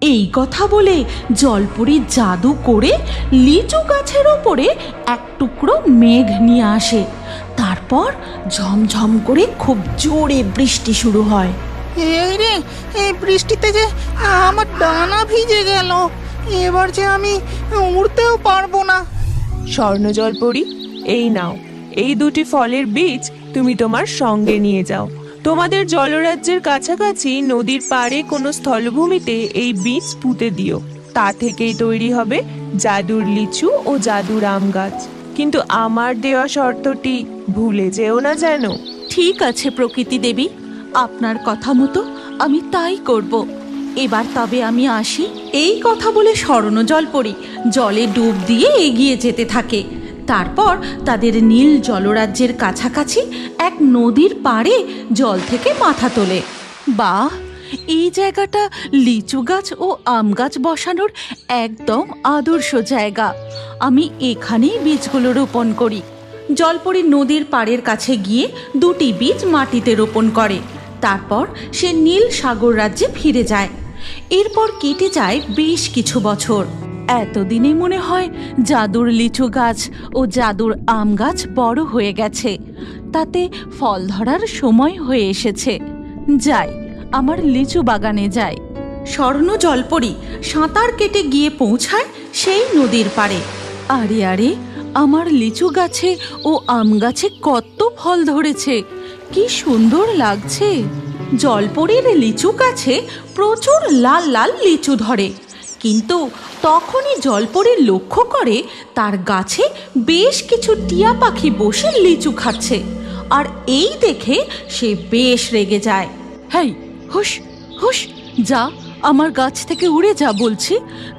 এই কথা বলে জলপরি জাদু করে লিচু গাছের ওপরে এক টুকরো মেঘ নিয়ে আসে। তারপর ঝমঝম করে খুব জোরে বৃষ্টি শুরু হয়। এই রে, এই বৃষ্টিতে যে আমার ডানা ভিজে গেল, এবার যে আমি উড়তেও পারবো না। স্বর্ণজলপরি, এই নাও, এই দুটি ফলের বীজ তুমি তোমার সঙ্গে নিয়ে যাও। তোমাদের জলরাজ্যের কাছাকাছি নদীর পাড়ে কোনো স্থলভূমিতে এই বীজ পুঁতে দিও। তা থেকেই তৈরি হবে জাদুর লিচু ও জাদুর আম গাছ। কিন্তু আমার দেওয়া শর্তটি ভুলে যেও না যেন। ঠিক আছে প্রকৃতি দেবী, আপনার কথা মতো আমি তাই করব। এবার তবে আমি আসি। এই কথা বলে স্বর্ণজলপরি জলে ডুব দিয়ে এগিয়ে যেতে থাকে। তারপর তাদের নীল জলরাজ্যের কাছাকাছি এক নদীর পাড়ে জল থেকে মাথা তোলে। বাহ, এই জায়গাটা লিচু গাছ ও আম গাছ বসানোর একদম আদর্শ জায়গা। আমি এখানেই বীজগুলো রোপণ করি। জলপরি নদীর পাড়ের কাছে গিয়ে দুটি বীজ মাটিতে রোপণ করে। তারপর সে নীল সাগর রাজ্যে ফিরে যায়। এরপর কেটে যায় বেশ কিছু বছর। এতদিনে মনে হয় জাদুর লিচু গাছ ও জাদুর আম গাছ বড় হয়ে গেছে, তাতে ফল ধরার সময় হয়ে এসেছে। যাই, আমার লিচু বাগানে যাই। স্বর্ণ জলপরি সাঁতার কেটে গিয়ে পৌঁছায় সেই নদীর পাড়ে। আরে আরে, আমার লিচু গাছে ও আম গাছে কত ফল ধরেছে, কি সুন্দর লাগছে। জলপরীর লিচু গাছে প্রচুর লাল লাল লিচু ধরে, কিন্তু তখনই জলপরি লক্ষ্য করে তার গাছে বেশ কিছু টিয়া পাখি বসে লিচু খাচ্ছে। আর এই দেখে সে বেশ রেগে যায়। হেই, হুশ হুশ, যা, আমার গাছ থেকে উড়ে যা বলছি,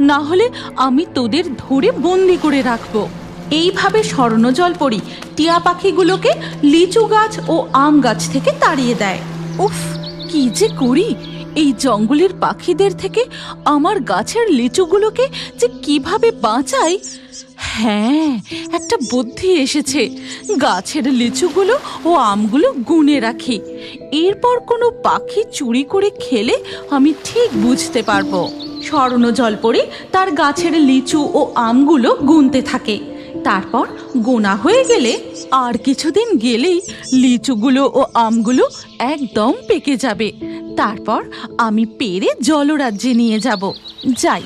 না হলে আমি তোদের ধরে বন্দি করে রাখবো। এইভাবে স্বর্ণজলপরি টিয়া পাখিগুলোকে লিচু গাছ ও আম গাছ থেকে তাড়িয়ে দেয়। উফ, কি যে করি এই জঙ্গলের পাখিদের থেকে, আমার গাছের লিচুগুলোকে যে কিভাবে বাঁচাই। হ্যাঁ, একটা বুদ্ধি এসেছে। গাছের লিচুগুলো ও আমগুলো গুনে রাখি, এরপর কোনো পাখি চুরি করে খেলে আমি ঠিক বুঝতে পারবো। স্বর্ণজলপরি তার গাছের লিচু ও আমগুলো গুনতে থাকে। তারপর গোনা হয়ে গেলে আর কিছুদিন গেলেই লিচুগুলো ও আমগুলো একদম পেকে যাবে। তারপর আমি পেরে জলরাজ্যে নিয়ে যাব। যাই,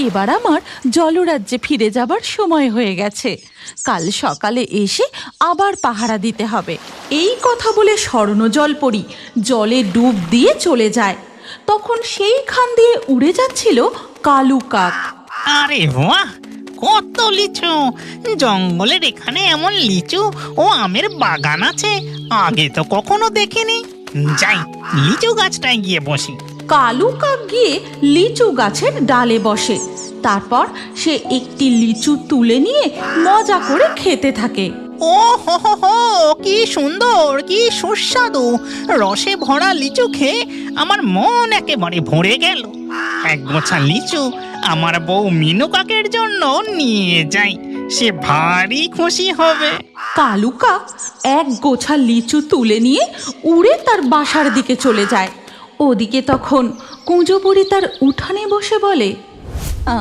এবার আমার জলরাজ্যে ফিরে যাবার সময় হয়ে গেছে। কাল সকালে এসে আবার পাহারা দিতে হবে। এই কথা বলে স্বর্ণজলপরি জলে ডুব দিয়ে চলে যায়। তখন সেইখান দিয়ে উড়ে যাচ্ছিল কালু কাক। আরে বাহ, কত লিচু! জঙ্গলের এখানে এমন লিচু ও আমের বাগান আছে, আগে তো কখনো দেখিনি। যাই, লিচু গাছটায় গিয়ে বসি। কালু কাক গিয়ে লিচু গাছের ডালে বসে। তারপর সে একটি লিচু তুলে নিয়ে মজা করে খেতে থাকে। ও হো হো হো, কি সুন্দর, কি সুস্বাদু! রসে ভরা লিচু খেয়ে আমার মন একেবারে ভরে গেল। এক গোছা লিচু আমার বউ মিনু কাকের জন্য নিয়ে যাই, সে ভারী খুশি হবে। কালু কাক এক গোছা লিচু তুলে নিয়ে উড়ে তার বাসার দিকে চলে যায়। ওদিকে তখন কুঁজো বুড়ি তার উঠানে বসে বলে,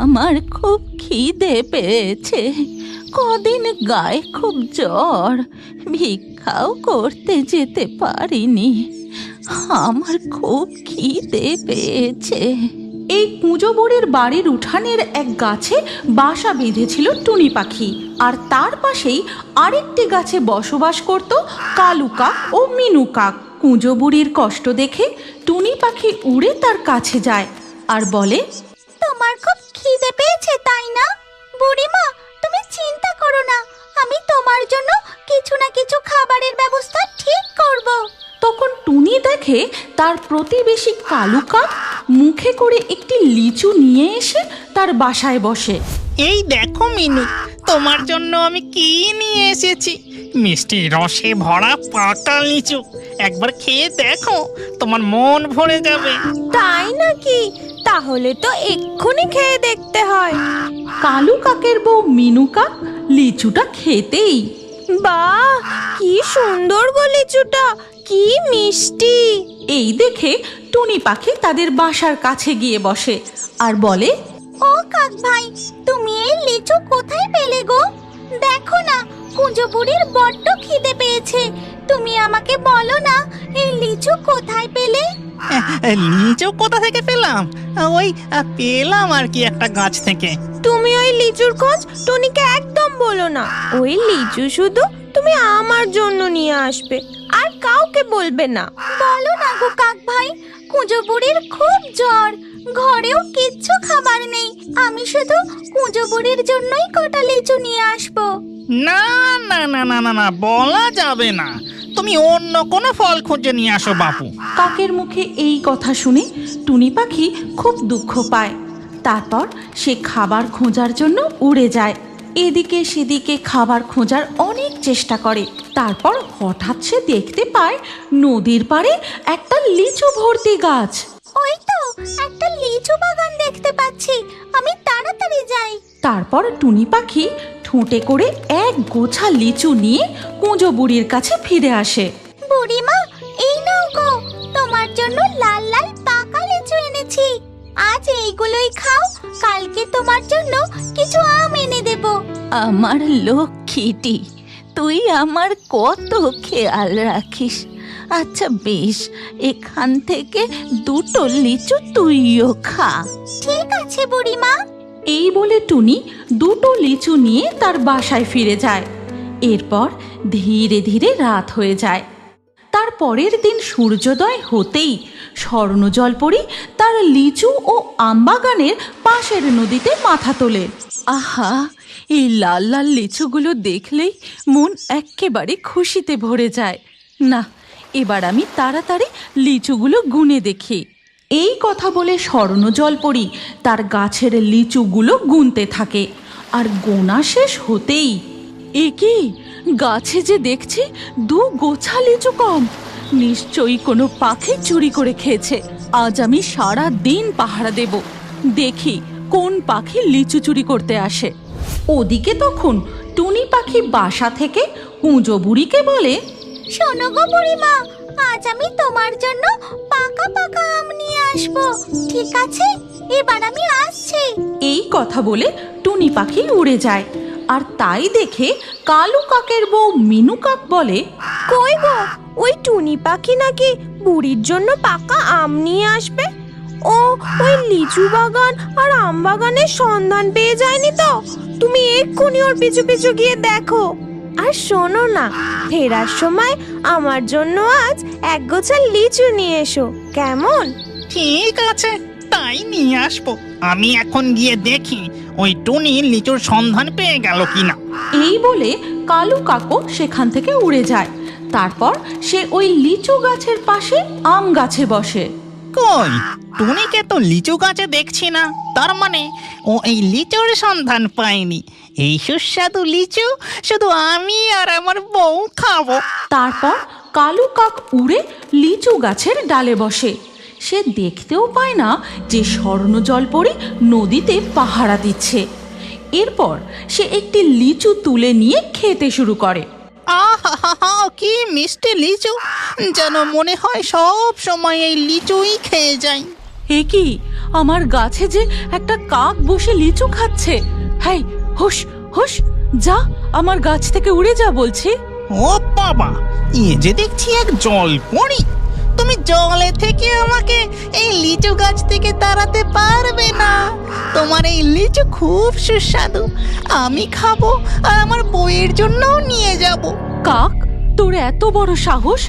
আমার খুব খিদে পেয়েছে, কদিন গায়ে খুব জ্বর, ভিক্ষাও করতে যেতে পারিনি, আমার খুব খিদে পেয়েছে। এই কুঁজো বুড়ির বাড়ির উঠানের এক গাছে বাসা বেঁধেছিল টুনি পাখি, আর তার পাশেই আরেকটি গাছে বসবাস করত কালু কাক ও মিনু কাক। কুঁজো বুড়ির কষ্ট দেখে টুনি পাখি উড়ে তার কাছে যায় আর বলে, তোমার খুব খিদে পেয়েছে তাই না? বুড়িমা, তুমি চিন্তা করো না, আমি তোমার জন্য কিছু না কিছু খাবারের ব্যবস্থা ঠিক করব। তখন টুনি দেখে তার প্রতিবেশী কালু কাক মুখে করে একটি লিচু নিয়ে এসে তার বাসায় বসে। এই দেখো মিনু, তোমার জন্য আমি কি নিয়ে এসেছি, মিষ্টি রসে ভরা পাকা লিচু। একবার খেয়ে দেখো, তোমার মন ভরে যাবে। তাই নাকি? তাহলে তো এক্ষুনি খেয়ে দেখতে হয়। কালু কাকের বউ মিনু কাক লিচুটা খেতেই, বাহ, কি সুন্দর গো লিচুটা, কি মিষ্টি! এই দেখে টুনি পাখি তাদের বাসার কাছে গিয়ে বসে আর বলে, ও কাক ভাই, তুমি এই লিচু কোথায় পেলে গো? দেখো না, কুঁজো বুড়ির বড্ড খিদে পেয়েছে। তুমি আমাকে বলো না, এই লিচু কোথায় পেলে? লিচু কোথা থেকে পেলাম? ওই পেলাম আর কি একটা গাছ থেকে। তুমি ওই লিচুর খোঁজ টুনিকে একদম বলো না। ওই লিচু শুধু তুমি আমার জন্য নিয়ে আসবে, আর কাউকে বলবে না। বলো না গো কাক ভাই, কুঁজো বুড়ির খুব জ্বর, ঘরেও কিচ্ছু খাবার নেই। আমি শুধু কুঁজো বুড়ির জন্যই কটা লিচু নিয়ে আসবো। না না না না না না, বলা যাবে না। তুমি অন্য কোনো ফল খুঁজে নিয়ে আসো বাপু। কাকের মুখে এই কথা শুনে টুনি পাখি খুব দুঃখ পায়। তারপর সে খাবার খোঁজার জন্য উড়ে যায়। এদিকে সেদিকে খাবার খোঁজার অনেক চেষ্টা করে। তারপর হঠাৎ সে দেখতে পায় নদীর পাড়ে একটা লিচু ভর্তি গাছ। ওই তো একটা লিচু বাগান দেখতে পাচ্ছি, আমি তাড়াতাড়ি যাই। তারপর টুনি পাখি ঠোঁটে করে এক গোছা লিচু নিয়ে কুঁজো বুড়ির কাছে ফিরে আসে। বুড়িমা, এই নাও গো, তোমার জন্য লাল লাল পাকা লিচু এনেছি। আজ এইগুলোই খাও, কালকে তোমার জন্য কিছু আম এনে দেব। আমার লক্ষ্মীটি, তুই আমার কত খেয়াল রাখিস। আচ্ছা বেশ, এখান থেকে দুটো লিচু তুইও খা। ঠিক আছে বুড়িমা। এই বলে টুনি দুটো লিচু নিয়ে তার বাসায় ফিরে যায়। এরপর ধীরে ধীরে রাত হয়ে যায়। তার পরের দিন সূর্যোদয় হতেই স্বর্ণজলপরি তার লিচু ও আমবাগানের পাশের নদীতে মাথা তোলে। আহা, এই লাল লাল লিচুগুলো দেখলেই মন এক্কেবারে খুশিতে ভরে যায়। না, এবার আমি তাড়াতাড়ি লিচুগুলো গুনে দেখি। এই কথা বলে স্বর্ণজলপরি তার গাছের লিচুগুলো গুনতে থাকে। আর গোনা শেষ হতেই, এ কি, গাছে যে দেখছি দু গোছা লিচু কম। নিশ্চয়ই কোনো পাখি চুরি করে খেয়েছে। আজ আমি সারা দিন পাহারা দেব, দেখি কোন পাখি লিচু চুরি করতে আসে। ওদিকে তখন টুনি পাখি বাসা থেকে কুঁজো বুড়িকে বলে, শোনো গো বুড়িমা, আজ আমি তোমার জন্য পাকা পাকা আম নিয়ে আসবো, ঠিক আছে? এবার আমি আসছি। এই কথা বলে টুনি পাখি উড়ে যায়। আর তাই দেখে কালু কাকের বউ মিনু কাক বলে, কই গো, ওই টুনি পাখি নাকি বুড়ির জন্য পাকা আম নিয়ে আসবে? ও ওই লিচু বাগান আর আম বাগানের সন্ধান পেয়ে যায়নি তো? তুমি এক্ষুনি ওর পিছু পিছু গিয়ে দেখো। আর শোনো না, ফেরার সময় আমার জন্য আজ এক গোছা লিচু নিয়ে এসো, কেমন? ঠিক আছে, তাই নিয়ে আসবো। আমি এখন গিয়ে দেখি ওই টুনি লিচুর সন্ধান পেয়ে গেল কিনা। এই বলে কালু কাকও সেখান থেকে উড়ে যায়। তারপর সে ওই লিচু গাছের পাশে আম গাছে বসে। কই, টুনিকে তো লিচু গাছে দেখছি না। তার মানে ও এই লিচুর সন্ধান পায়নি। এই সুস্বাদু লিচু শুধু আমি আর আমার বউ খাবো। তারপর কালু কাক উড়ে লিচু গাছের ডালে বসে। সে দেখতেও পায় না যে স্বর্ণজলপরি নদীতে পাহারা দিচ্ছে। এরপর সে একটি লিচু তুলে নিয়ে খেতে শুরু করে। আহা, কি মিষ্টি লিচু! যেন মনে হয় সব সময় এই লিচুই খেয়ে যাই। এ কি, আমার গাছে যে একটা কাক বসে লিচু খাচ্ছে। হেই, হুশ হুশ, যা, আমার গাছ থেকে উড়ে যা বলছি। ও বাবা, এ যে দেখছি এক জলপরি। তুমি জলে থেকে আমাকে এই লিচু গাছ থেকে তাড়াতে পারবে না। তোমার এই লিচু খুব সুস্বাদু, আমি খাবো আর আমার বউয়ের জন্যও নিয়ে যাব। কাক, তোর এত বড় সাহস,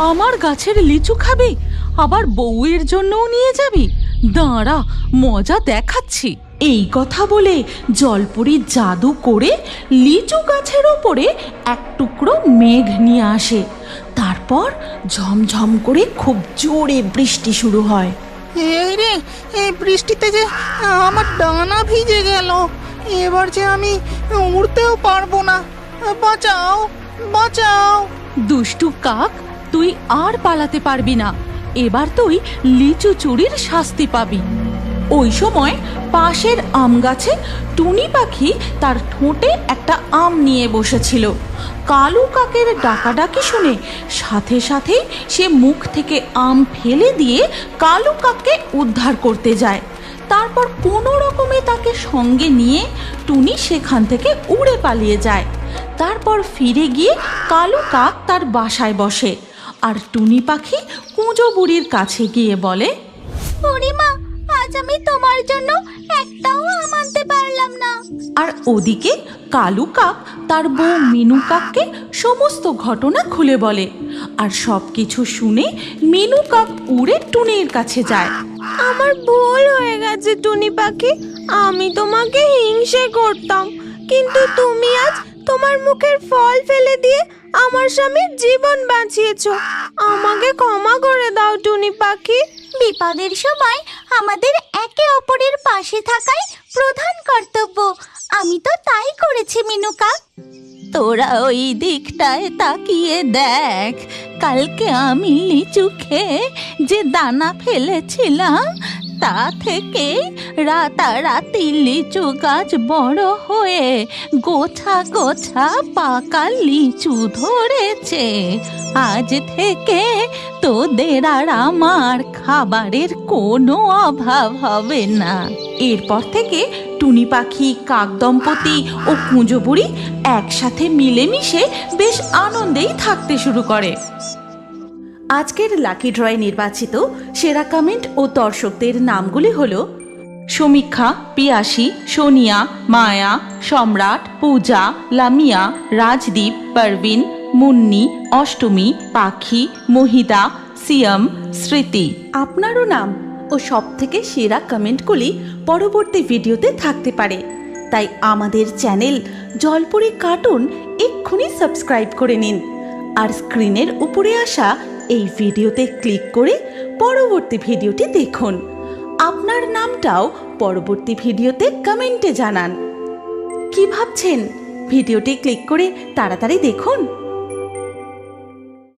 আমার গাছের লিচু খাবি, আবার বউয়ের জন্যও নিয়ে যাবি? দাঁড়া, মজা দেখাচ্ছি। এই কথা বলে জলপরি জাদু করে লিচু গাছের ওপরে এক টুকরো মেঘ নিয়ে আসে। তারপর ঝমঝম করে খুব জোরে বৃষ্টি শুরু হয়। এই রে, এই বৃষ্টিতে যে আমার ডানা ভিজে গেল। এবার যে আমি উড়তেও পারবো না। বাঁচাও, বাঁচাও! দুষ্টু কাক, তুই আর পালাতে পারবি না। এবার তুই লিচু চুরির শাস্তি পাবি। ওই সময় পাশের আম গাছে টুনি পাখি তার ঠোঁটে একটা আম নিয়ে বসেছিল। কালু কাকের ডাকাডাকি শুনে সাথে সাথেই সে মুখ থেকে আম ফেলে দিয়ে কালু কাককে উদ্ধার করতে যায়। তারপর কোনো রকমে তাকে সঙ্গে নিয়ে টুনি সেখান থেকে উড়ে পালিয়ে যায়। তারপর ফিরে গিয়ে কালু কাক তার বাসায় বসে, আর টুনি পাখি কুঁজো বুড়ির কাছে গিয়ে বলে, বুড়িমা, আজ আমি তোমার জন্য একটাও আম আনতে পারলাম না। আর ওদিকে কালু কাক তার বউ মিনু কাককে সমস্ত ঘটনা খুলে বলে। আর সব কিছু শুনে মিনু কাক উড়ে টুনির কাছে যায়। আমার ভুল হয়ে গেছে টুনি পাখি, আমি তোমাকে হিংসে করতাম, কিন্তু তুমি আজ তোমার মুখের ফল ফেলে দিয়ে আমার স্বামীর জীবন বাঁচিয়েছো। আমাকে ক্ষমা করে দাও টুনি পাখি। বিপদের সময় আমাদের একে অপরের পাশে থাকাই প্রধান কর্তব্য। আমি তো তাই করেছি মিনু কাক। তোরা ওই দিকটায় তাকিয়ে দেখ, কালকে আমি লিচু খেয়ে যে দানা ফেলেছিলাম তা থেকে রাতারাতি লিচু গাছ বড় হয়ে গোছা গোছা পাকা লিচু ধরেছে। আজ থেকে তোদের আর আমার খাবারের কোনো অভাব হবে না। এরপর থেকে টুনি পাখি, কাক দম্পতি ও কুঁজো বুড়ি একসাথে মিলেমিশে বেশ আনন্দেই থাকতে শুরু করে। আজকের লাকি ড্রয়ে নির্বাচিত সেরা কমেন্ট ও দর্শকদের নামগুলি হলো সমীক্ষা, পিয়াসী, সোনিয়া, মায়া, সম্রাট, পূজা, লামিয়া, রাজদীপ, পারভিন, মুন্নি, অষ্টমী, পাখি, মহিদা, সিয়াম, স্মৃতি। আপনারও নাম ও সবথেকে সেরা কমেন্টগুলি পরবর্তী ভিডিওতে থাকতে পারে, তাই আমাদের চ্যানেল জলপুরি কার্টুন এক্ষুনি সাবস্ক্রাইব করে নিন আর স্ক্রিনের উপরে আসা এই ভিডিওতে ক্লিক করে পরবর্তী ভিডিওটি দেখুন। আপনার নামটাও পরবর্তী ভিডিওতে কমেন্টে জানান। কি ভাবছেন? ভিডিওটি ক্লিক করে তাড়াতাড়ি দেখুন।